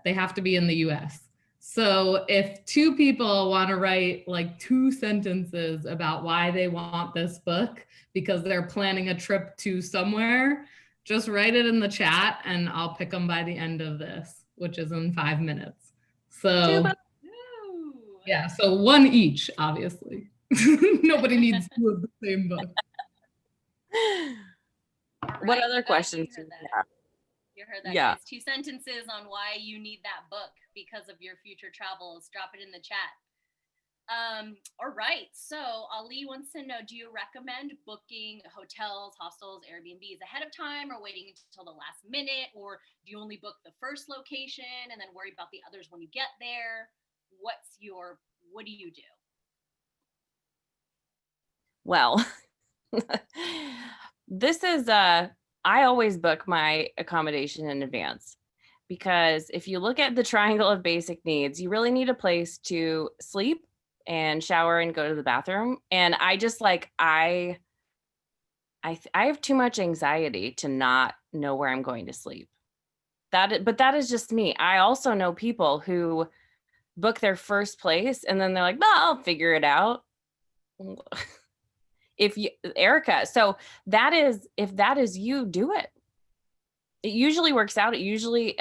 C: They have to be in the US. So if 2 people want to write like 2 sentences about why they want this book because they're planning a trip to somewhere, just write it in the chat and I'll pick them by the end of this, which is in 5 minutes. So yeah, so 1 each, obviously. Nobody needs 2 of the same book.
A: What other questions
B: You
A: do
B: heard
A: you
B: that.
A: have?
B: You heard that,
A: Yeah.
B: guys. 2 sentences on why you need that book because of your future travels. Drop it in the chat. All right. So Ali wants to know, do you recommend booking hotels, hostels, Airbnbs ahead of time or waiting until the last minute? Or do you only book the first location and then worry about the others when you get there? What do you do?
A: Well, this is I always book my accommodation in advance because if you look at the triangle of basic needs, you really need a place to sleep and shower and go to the bathroom. And I just like I have too much anxiety to not know where I'm going to sleep. But that is just me. I also know people who book their first place and then they're like, "Well, I'll figure it out." If you, Erica, so that is, if that is you, do it. It usually works out. It usually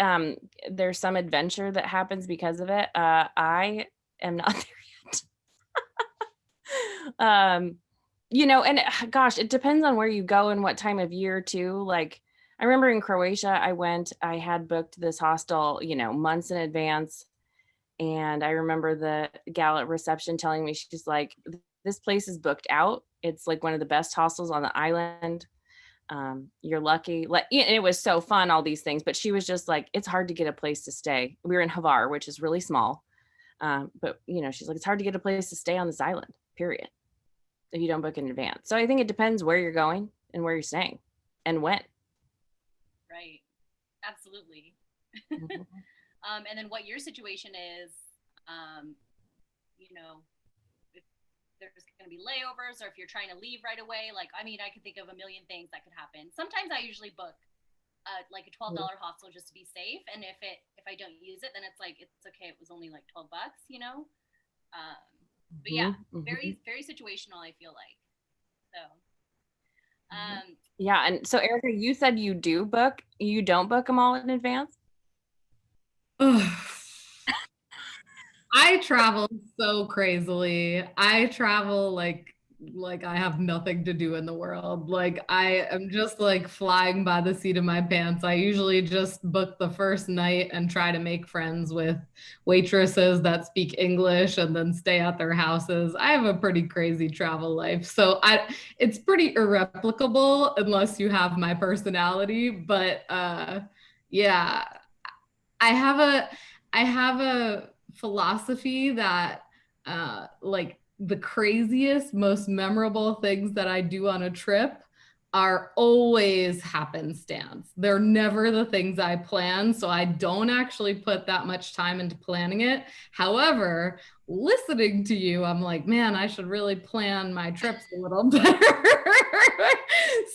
A: there's some adventure that happens because of it. I am not there yet. And gosh, it depends on where you go and what time of year too. Like I remember in Croatia, I had booked this hostel, months in advance. And I remember the gal at reception telling me, she's like, this place is booked out. It's like one of the best hostels on the island. You're lucky. Like, and it was so fun, all these things. But she was just like, it's hard to get a place to stay. We were in Hvar, which is really small. But she's like, it's hard to get a place to stay on this island, period, if you don't book in advance. So I think it depends where you're going and where you're staying and when.
B: Right. Absolutely.
A: Mhm.
B: And then what your situation is, if there's going to be layovers or if you're trying to leave right away. Like, I mean, I could think of a million things that could happen. Sometimes I usually book like a $12 hostel just to be safe. And if I don't use it, then it's like, it's okay. It was only like $12. But yeah, very, very situational, I feel like. So,
A: yeah. And so Erica, you said you don't book them all in advance?
C: I travel so crazily. I travel like I have nothing to do in the world. Like I am just like flying by the seat of my pants. I usually just book the first night and try to make friends with waitresses that speak English and then stay at their houses. I have a pretty crazy travel life. So it's pretty irreplicable unless you have my personality, but yeah, I have a philosophy that like the craziest, most memorable things that I do on a trip are always happenstance. They're never the things I plan. So I don't actually put that much time into planning it. However, listening to you, I'm like, man, I should really plan my trips a little better.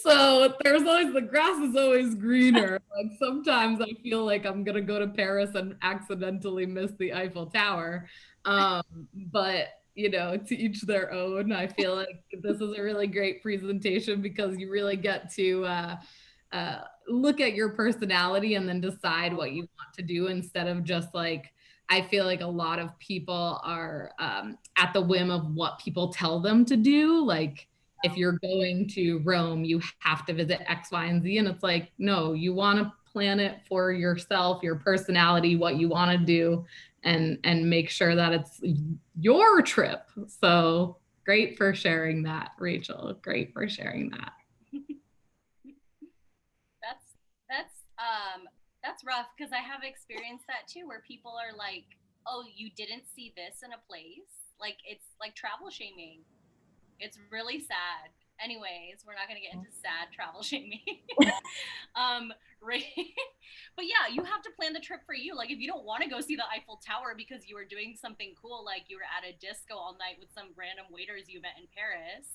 C: So there's always, the grass is always greener. Like sometimes I feel like I'm going to go to Paris and accidentally miss the Eiffel Tower. But you know, to each their own. I feel like this is a really great presentation because you really get to look at your personality and then decide what you want to do instead of just like, I feel like a lot of people are at the whim of what people tell them to do. Like, if you're going to Rome, you have to visit X, Y, and Z. And it's like, no, you want to plan it for yourself, your personality, what you want to do, and make sure that it's your trip. So great for sharing that, Rachel. Great for sharing that.
B: That's rough because I have experienced that too, where people are like, "Oh, you didn't see this in a place." Like it's like travel shaming. It's really sad. Anyways, we're not gonna get into sad travel shaming. Right. But yeah, you have to plan the trip for you. Like if you don't want to go see the Eiffel Tower because you were doing something cool, like you were at a disco all night with some random waiters you met in Paris,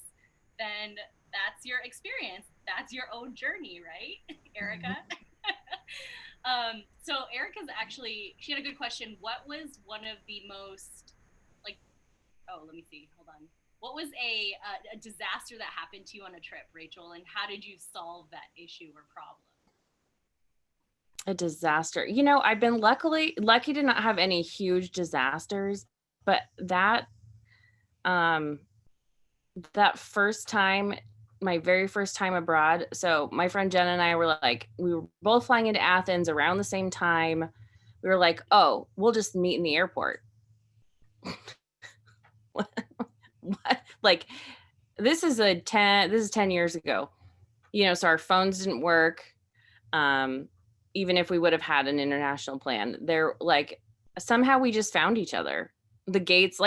B: then that's your experience. That's your own journey, right, Erica? So Erica's actually, she had a good question. What was one of the most like, oh, let me see, hold on. What was a disaster that happened to you on a trip, Rachel, and how did you solve that issue or problem?
A: A disaster. You know, I've been lucky to not have any huge disasters, but that first time, my very first time abroad. So my friend Jen and I were like, we were both flying into Athens around the same time. We were like, oh, we'll just meet in the airport. What? Like, this is 10 years ago. You know, so our phones didn't work. Even if we would have had an international plan, they're like, somehow we just found each other. The gates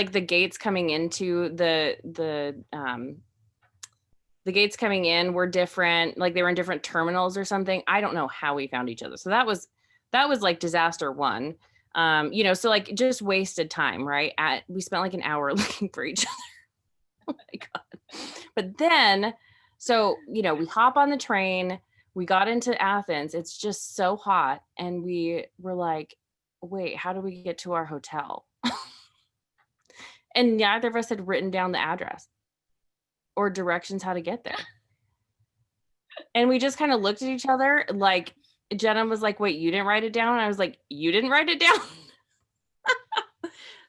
A: coming into the gates coming in were different. Like they were in different terminals or something. I don't know how we found each other. So that was like disaster one. You know, so like just wasted time, right? We spent like an hour looking for each other. Oh my God. But then, so, you know, we hop on the train, we got into Athens. It's just so hot. And we were like, wait, how do we get to our hotel? And neither of us had written down the address or directions how to get there. And we just kind of looked at each other. Like Jenna was like, wait, you didn't write it down? And I was like, you didn't write it down?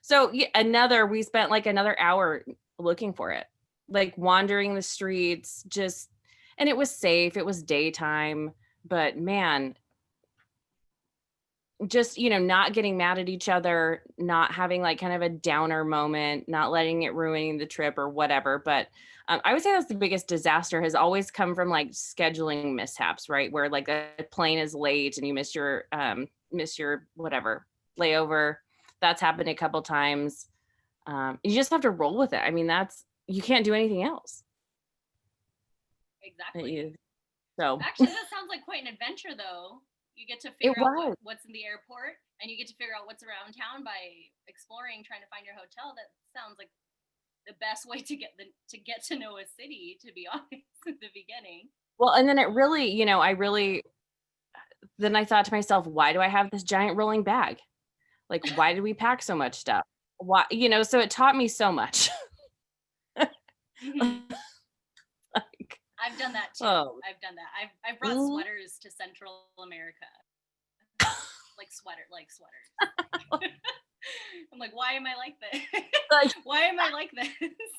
A: So we spent like another hour looking for it, like wandering the streets, and it was safe. It was daytime, but man, just, you know, not getting mad at each other, not having like kind of a downer moment, not letting it ruin the trip or whatever. But I would say that's the biggest disaster has always come from like scheduling mishaps, right? Where like a plane is late and you miss your whatever layover. That's happened a couple times. You just have to roll with it. I mean, you can't do anything else.
B: Exactly.
A: So
B: actually, that sounds like quite an adventure, though. You get to figure out what's in the airport, and you get to figure out what's around town by exploring, trying to find your hotel. That sounds like the best way to get to know a city, to be honest, at the beginning.
A: Well, and then it really, you know, then I thought to myself, why do I have this giant rolling bag? Like, why did we pack so much stuff? Why, you know, so it taught me so much.
B: Mm-hmm. Like, I've done that too. I've done that. I've brought sweaters to Central America. like sweaters. I'm like, why am I like this? Why am I like this?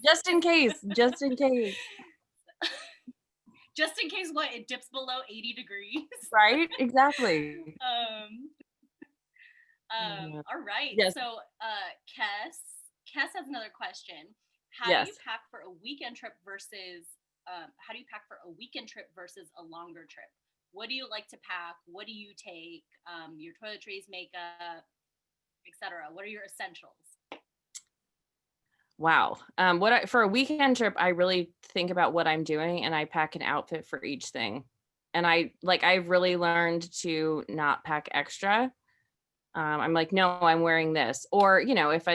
A: Just in case. Just in case
B: what? It dips below 80 degrees.
A: Right? Exactly.
B: All right.
A: Yes.
B: So Kes has another question. How do you pack for a weekend trip versus a longer trip? What do you like to pack? What do you take? Your toiletries, makeup, etc. What are your essentials?
A: Wow. For a weekend trip, I really think about what I'm doing and I pack an outfit for each thing. And I've really learned to not pack extra. I'm like, no, I'm wearing this. Or, if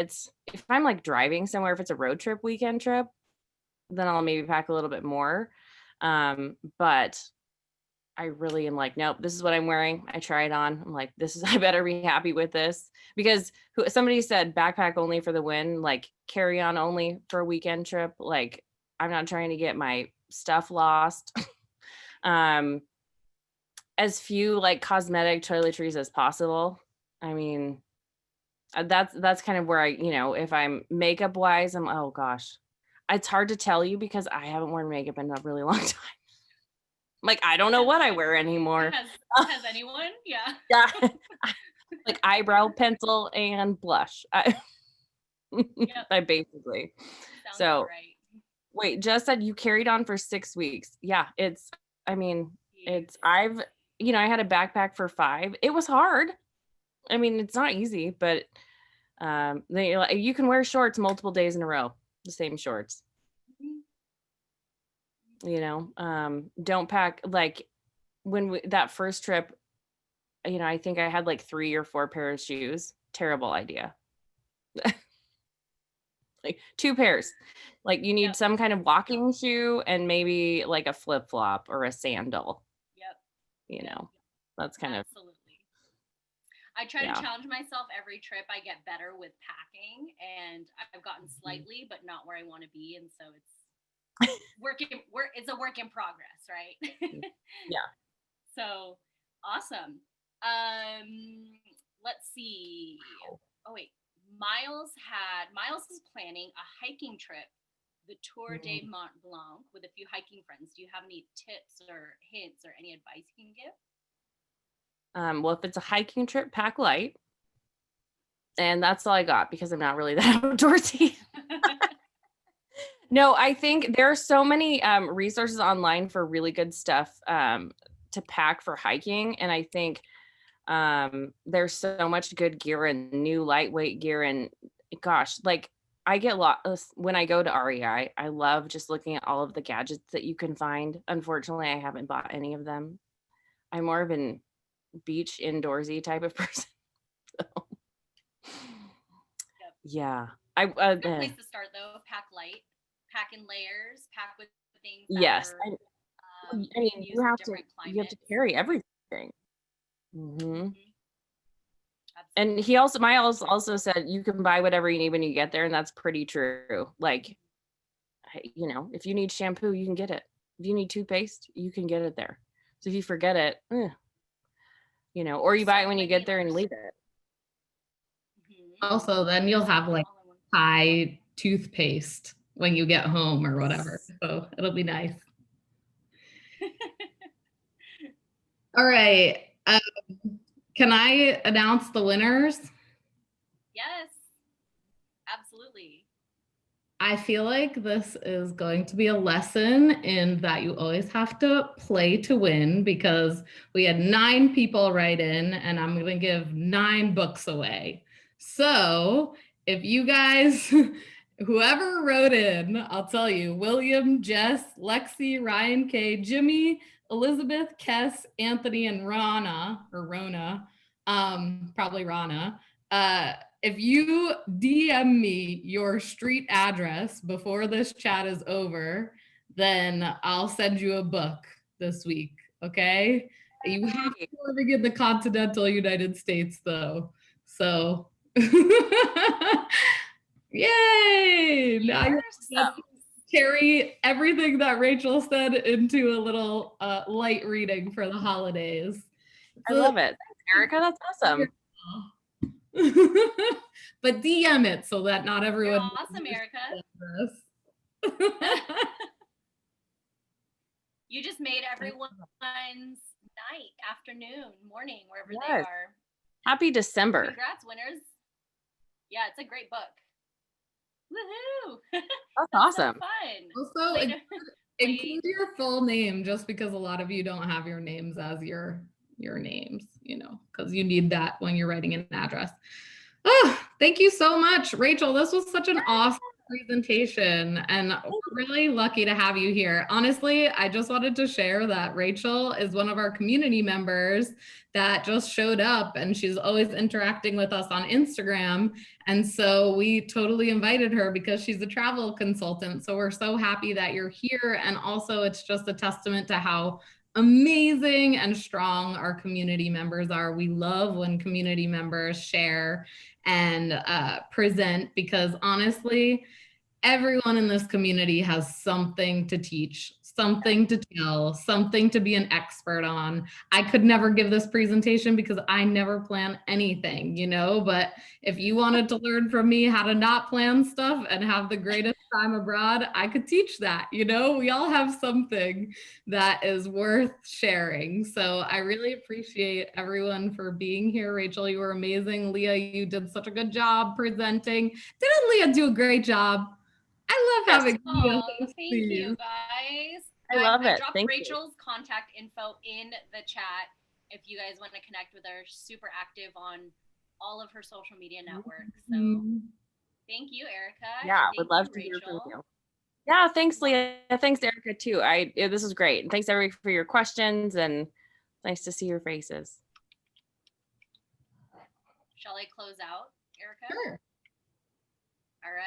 A: I'm like driving somewhere, if it's a road trip, weekend trip, then I'll maybe pack a little bit more. But I really am like, nope, this is what I'm wearing. I try it on. I'm like, I better be happy with this, because somebody said backpack only for the win, like carry on only for a weekend trip. Like, I'm not trying to get my stuff lost. um, as few like cosmetic toiletries as possible. I mean, that's kind of where if I'm makeup wise, oh gosh, it's hard to tell you because I haven't worn makeup in a really long time. Like, I don't know what I wear anymore.
B: Has anyone? Yeah.
A: Yeah. Like eyebrow pencil and blush.
B: Yep.
A: I basically.
B: Sounds
A: So
B: right.
A: wait, just said you carried on for 6 weeks. Yeah, I had a backpack for 5. It was hard. I mean, it's not easy, but you can wear shorts multiple days in a row, the same shorts. Don't pack like that first trip, I think I had like 3 or 4 pairs of shoes. Terrible idea. Like 2 pairs. Like you need some kind of walking shoe and maybe like a flip-flop or a sandal.
B: Yep.
A: That's kind
B: Absolutely. I try to challenge myself every trip. I get better with packing, and I've gotten slightly, but not where I want to be. And so it's it's a work in progress, right?
A: Yeah.
B: So awesome. Let's see. Oh wait, Miles is planning a hiking trip, the Tour de Mont Blanc, with a few hiking friends. Do you have any tips or hints or any advice you can give?
A: Well, if it's a hiking trip, pack light. And that's all I got because I'm not really that outdoorsy. No, I think there are so many resources online for really good stuff to pack for hiking. And I think there's so much good gear and new lightweight gear. And gosh, like I get lost when I go to REI. I love just looking at all of the gadgets that you can find. Unfortunately, I haven't bought any of them. I'm more of an beach indoorsy type of person. So. Yeah.
B: Good place to start though. Pack light, pack in layers, pack with things that
A: yes.
B: are,
A: you have to carry everything. Mm-hmm. And Miles also said you can buy whatever you need when you get there, and that's pretty true. Like, if you need shampoo, you can get it. If you need toothpaste, you can get it there. So if you forget it, or you buy it when you get there and leave it.
C: Also, then you'll have like Thai toothpaste when you get home or whatever. So it'll be nice. All right. Can I announce the winners?
B: Yes, absolutely.
C: I feel like this is going to be a lesson in that you always have to play to win, because we had 9 people write in and I'm going to give 9 books away. So if you guys, whoever wrote in, I'll tell you, William, Jess, Lexi, Ryan K, Jimmy, Elizabeth, Kess, Anthony, and Rona, probably Rana. If you DM me your street address before this chat is over, then I'll send you a book this week, okay? You have to be living in the continental United States, though. So, yay! Now you have to carry everything that Rachel said into a little light reading for the holidays.
A: I love it. Thanks, Erica. That's awesome.
C: But DM it so that not everyone.
B: You're awesome, Erica. You just made everyone's night, afternoon, morning, wherever they are.
A: Happy December.
B: Congrats, winners. Yeah, it's a great book. Woohoo!
A: That's awesome.
B: So fun.
C: Also, include your full name, just because a lot of you don't have your names as your names, because you need that when you're writing an address. Oh, thank you so much, Rachel. This was such an awesome presentation, and we're really lucky to have you here. Honestly, I just wanted to share that Rachel is one of our community members that just showed up, and she's always interacting with us on Instagram. And so we totally invited her because she's a travel consultant. So we're so happy that you're here. And also, it's just a testament to how amazing and strong our community members are. We love when community members share and present, because honestly, everyone in this community has something to teach, something to tell, something to be an expert on. I could never give this presentation because I never plan anything, you know, but if you wanted to learn from me how to not plan stuff and have the greatest time abroad, I could teach that, you know. We all have something that is worth sharing. So I really appreciate everyone for being here. Rachel, you were amazing. Leah, you did such a good job presenting. Didn't Leah do a great job? I love having Leah.
B: Thank you guys.
A: I love it.
B: Dropped
A: Thank
B: Rachel's contact info in the chat if you guys want to connect with her. She's super active on all of her social media networks. So thank you, Erica.
A: Yeah, would love to hear from you. Yeah, thanks, Leah. Thanks, Erica, too. This is great. And thanks, everybody, for your questions, and nice to see your faces.
B: Shall I close out, Erica?
C: Sure.
B: All right.